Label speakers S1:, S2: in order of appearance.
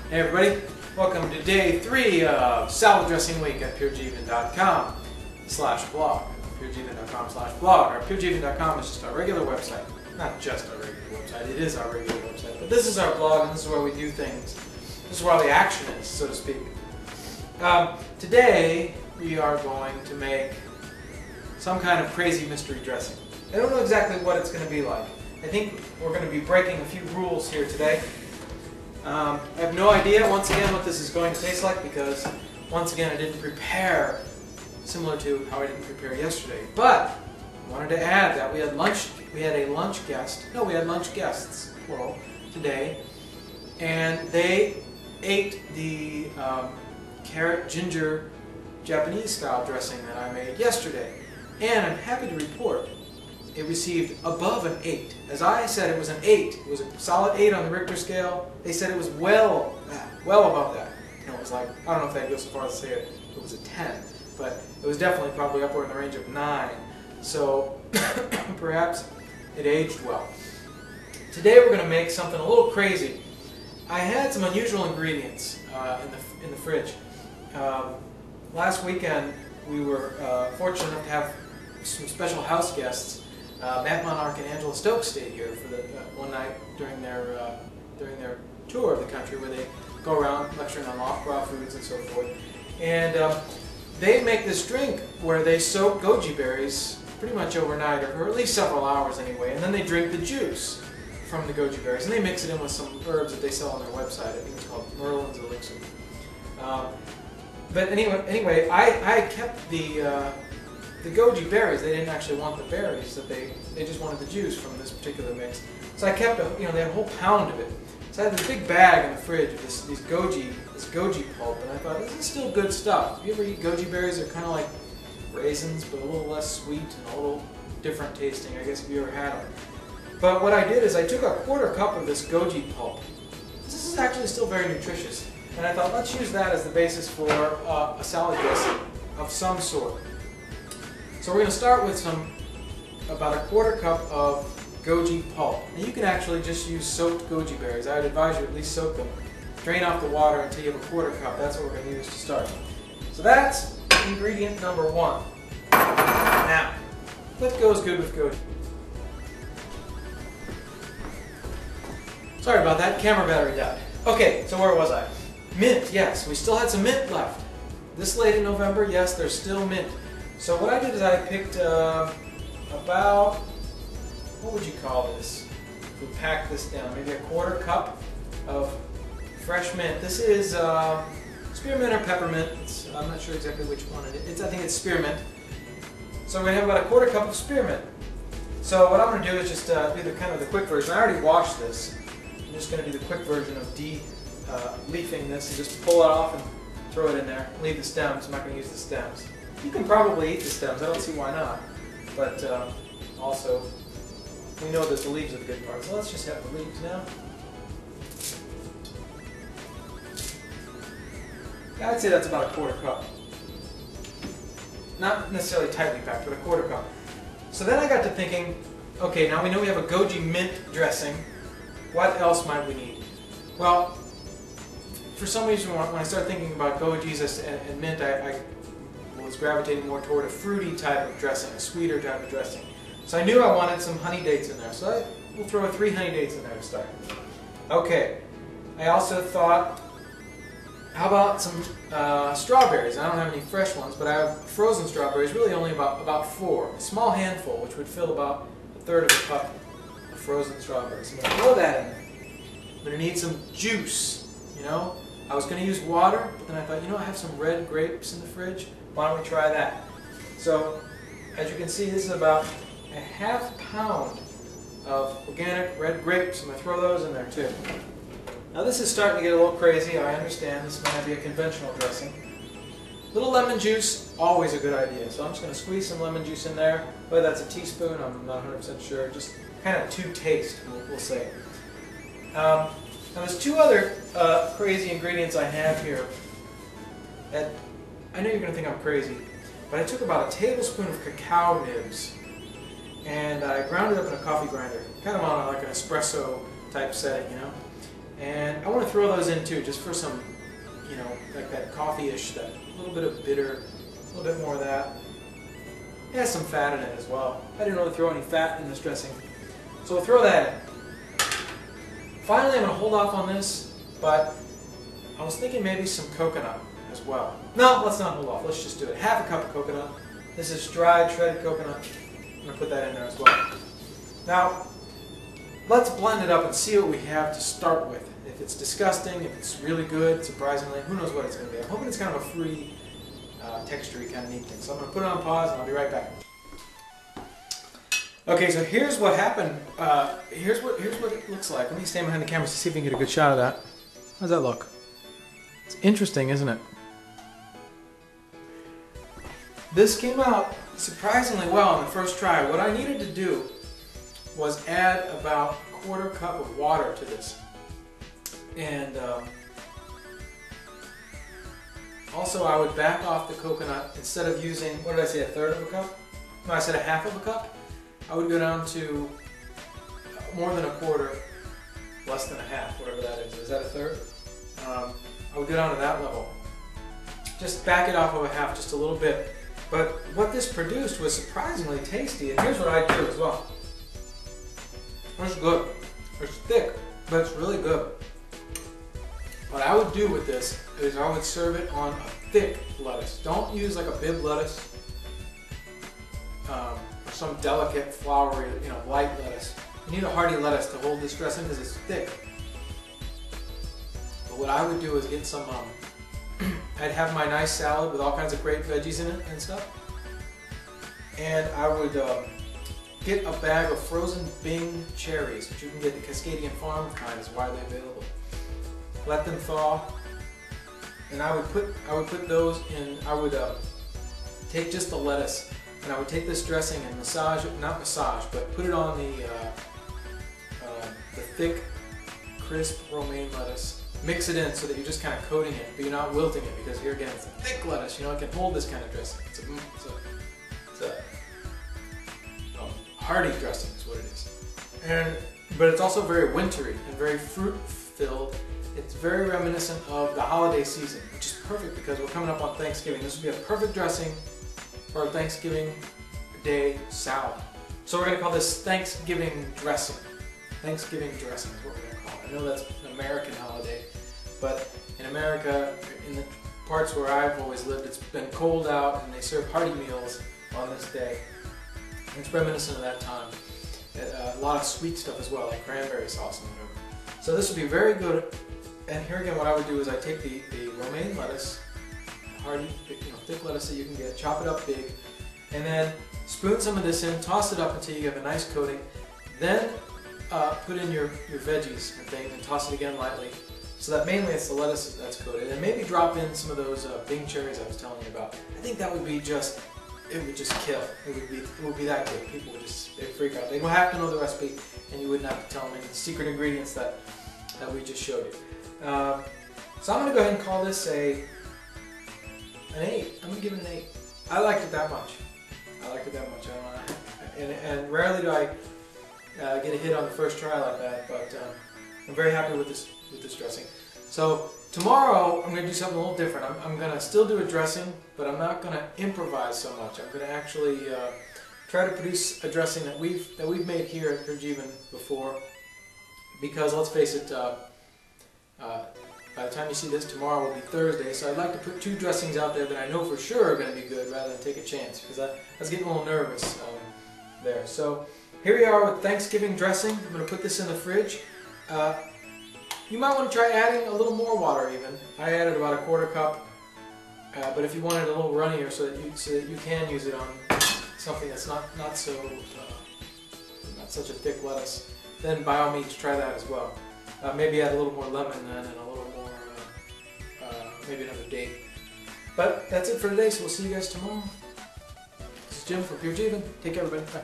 S1: Hey everybody, welcome to day 3 of salad dressing week at puregiven.com/blog. puregiven.com/blog. Our puregiven.com is just our regular website. Not just our regular website, it is our regular website. But this is our blog, and this is where we do things. This is where all the action is, so to speak. Today we are going to make some kind of crazy mystery dressing. I don't know exactly what it's going to be like. I think we're going to be breaking a few rules here today. I have no idea, once again, what this is going to taste like because, once again, I didn't prepare similar to how I didn't prepare yesterday. But I wanted to add that we had lunch guests, plural, today, and they ate the carrot ginger Japanese style dressing that I made yesterday. And I'm happy to report it received above an 8. As I said, it was an 8. It was a solid 8 on the Richter scale. They said it was well above that. You know, it was like, I don't know if they'd go so far as to say it was a 10, but it was definitely probably upward in the range of 9. So perhaps it aged well. Today we're going to make something a little crazy. I had some unusual ingredients in the fridge. Last weekend we were fortunate enough to have some special house guests. Matt Monarch and Angela Stokes stayed here for the one night during their tour of the country, where they go around lecturing on raw foods and so forth. And they make this drink where they soak goji berries pretty much overnight, or at least several hours anyway, and then they drink the juice from the goji berries, and they mix it in with some herbs that they sell on their website. I think it's called Merlin's Elixir. But anyway, I kept the goji berries. They didn't actually want the berries; they just wanted the juice from this particular mix. So I kept they had a whole pound of it. So I had this big bag in the fridge of this goji pulp, and I thought, this is still good stuff. If you ever eat goji berries, they're kind of like raisins, but a little less sweet and a little different tasting, I guess, if you ever had them. But what I did is I took a quarter cup of this goji pulp. This is actually still very nutritious, and I thought, let's use that as the basis for a salad dressing of some sort. So we're going to start with about a quarter cup of goji pulp. Now you can actually just use soaked goji berries. I would advise you at least soak them. Drain off the water until you have a quarter cup. That's what we're going to use to start. So that's ingredient number 1. Now, what goes good with goji? Sorry about that, camera battery died. Okay, so where was I? Mint, yes, we still had some mint left. This late in November, yes, there's still mint. So what I did is I picked about, what would you call this? If we pack this down, maybe a quarter cup of fresh mint. This is spearmint or peppermint. I'm not sure exactly which one it is. I think it's spearmint. So we're going to have about a quarter cup of spearmint. So what I'm going to do is just do the quick version. I already washed this. I'm just going to do the quick version of leafing this and just pull it off and throw it in there. Leave the stems. I'm not going to use the stems. You can probably eat the stems. I don't see why not. But also, we know that the leaves are the good part. So let's just have the leaves now. I'd say that's about a quarter cup. Not necessarily tightly packed, but a quarter cup. So then I got to thinking, okay, now we know we have a goji mint dressing. What else might we need? Well, for some reason when I started thinking about gojis and mint, I was gravitating more toward a fruity type of dressing, a sweeter type of dressing. So I knew I wanted some honey dates in there, so we'll throw 3 honey dates in there to start. Okay, I also thought, how about some strawberries? I don't have any fresh ones, but I have frozen strawberries, really only about 4. A small handful, which would fill about a third of a cup of frozen strawberries. I'm going to throw that in there. I'm going to need some juice, you know. I was going to use water, but then I thought, I have some red grapes in the fridge. Why don't we try that? So, as you can see, this is about a ½ pound of organic red grapes. I'm going to throw those in there too. Now this is starting to get a little crazy. I understand this might not be a conventional dressing. A little lemon juice, always a good idea. So I'm just going to squeeze some lemon juice in there. Whether that's a teaspoon, I'm not 100% sure. Just kind of to taste, we'll say. Now there's 2 other crazy ingredients I have here that I know you're going to think I'm crazy, but I took about a tablespoon of cacao nibs and I ground it up in a coffee grinder, kind of on like an espresso type setting, And I want to throw those in too, just for some, you know, like that coffee-ish, that little bit of bitter, a little bit more of that. It has some fat in it as well. I didn't really throw any fat in this dressing, so we'll throw that in. Finally, I'm going to hold off on this, but I was thinking maybe some coconut as well. No, let's not hold off. Let's just do it. Half a cup of coconut. This is dried, shredded coconut. I'm going to put that in there as well. Now, let's blend it up and see what we have to start with. If it's disgusting, if it's really good, surprisingly, who knows what it's going to be. I'm hoping it's kind of a free, texture-y kind of neat thing. So I'm going to put it on pause and I'll be right back. Okay, so here's what happened. Here's what it looks like. Let me stand behind the camera to see if we can get a good shot of that. How's that look? It's interesting, isn't it? This came out surprisingly well on the first try. What I needed to do was add about a quarter cup of water to this. And also I would back off the coconut. Instead of using, what did I say, a third of a cup? No, I said a half of a cup. I would go down to more than a quarter, less than a half, whatever that is. Is that a third? I would go down to that level. Just back it off of a half, just a little bit. But what this produced was surprisingly tasty, and here's what I do as well. It's good. It's thick, but it's really good. What I would do with this is I would serve it on a thick lettuce. Don't use like a bib lettuce, or some delicate, floury, you know, light lettuce. You need a hearty lettuce to hold this dressing because it's thick. But what I would do is get some, I'd have my nice salad with all kinds of great veggies in it and stuff. And I would get a bag of frozen Bing cherries, which you can get the Cascadian Farm kind, is widely available. Let them thaw, and I would put those in. I would take just the lettuce, and I would take this dressing and but put it on the thick, crisp romaine lettuce. Mix it in so that you're just kind of coating it, but you're not wilting it, because here again it's a thick lettuce. You know, it can hold this kind of dressing. It's a hearty dressing is what it is. But it's also very wintry and very fruit-filled. It's very reminiscent of the holiday season, which is perfect because we're coming up on Thanksgiving. This would be a perfect dressing for a Thanksgiving Day salad. So we're going to call this Thanksgiving dressing. Thanksgiving dressing is what we're going to call it. I know that's an American holiday, but in America, in the parts where I've always lived, it's been cold out and they serve hearty meals on this day. And it's reminiscent of that time. A lot of sweet stuff as well, like cranberry sauce and whatever. So this would be very good. And here again, what I would do is I take the romaine lettuce, hearty, thick lettuce that you can get, chop it up big, and then spoon some of this in, toss it up until you have a nice coating. Then put in your veggies and things and toss it again lightly, so that mainly it's the lettuce that's coated. And maybe drop in some of those Bing cherries I was telling you about. I think that would be just, it would just kill. It would be that good. People would just, they'd freak out. They don't have to know the recipe, and you wouldn't have to tell them any of the secret ingredients that we just showed you. So I'm going to go ahead and call this an 8. I'm going to give it an 8. I liked it that much. I liked it that much. And rarely do I get a hit on the first try like that, but I'm very happy with this dressing. So tomorrow I'm going to do something a little different. I'm going to still do a dressing, but I'm not going to improvise so much. I'm going to actually try to produce a dressing that we've made here at Gogi-Spearmint before, because let's face it, by the time you see this, tomorrow will be Thursday, so I'd like to put 2 dressings out there that I know for sure are going to be good rather than take a chance, because I was getting a little nervous there. So here we are with Thanksgiving dressing. I'm going to put this in the fridge. You might want to try adding a little more water even. I added about a quarter cup, but if you want it a little runnier so that you can use it on something that's not such a thick lettuce, then by all means try that as well. Maybe add a little more lemon then, and a little more, maybe another date. But that's it for today, so we'll see you guys tomorrow. This is Jim from Gogi-Spearmint. Take care, everybody. Bye.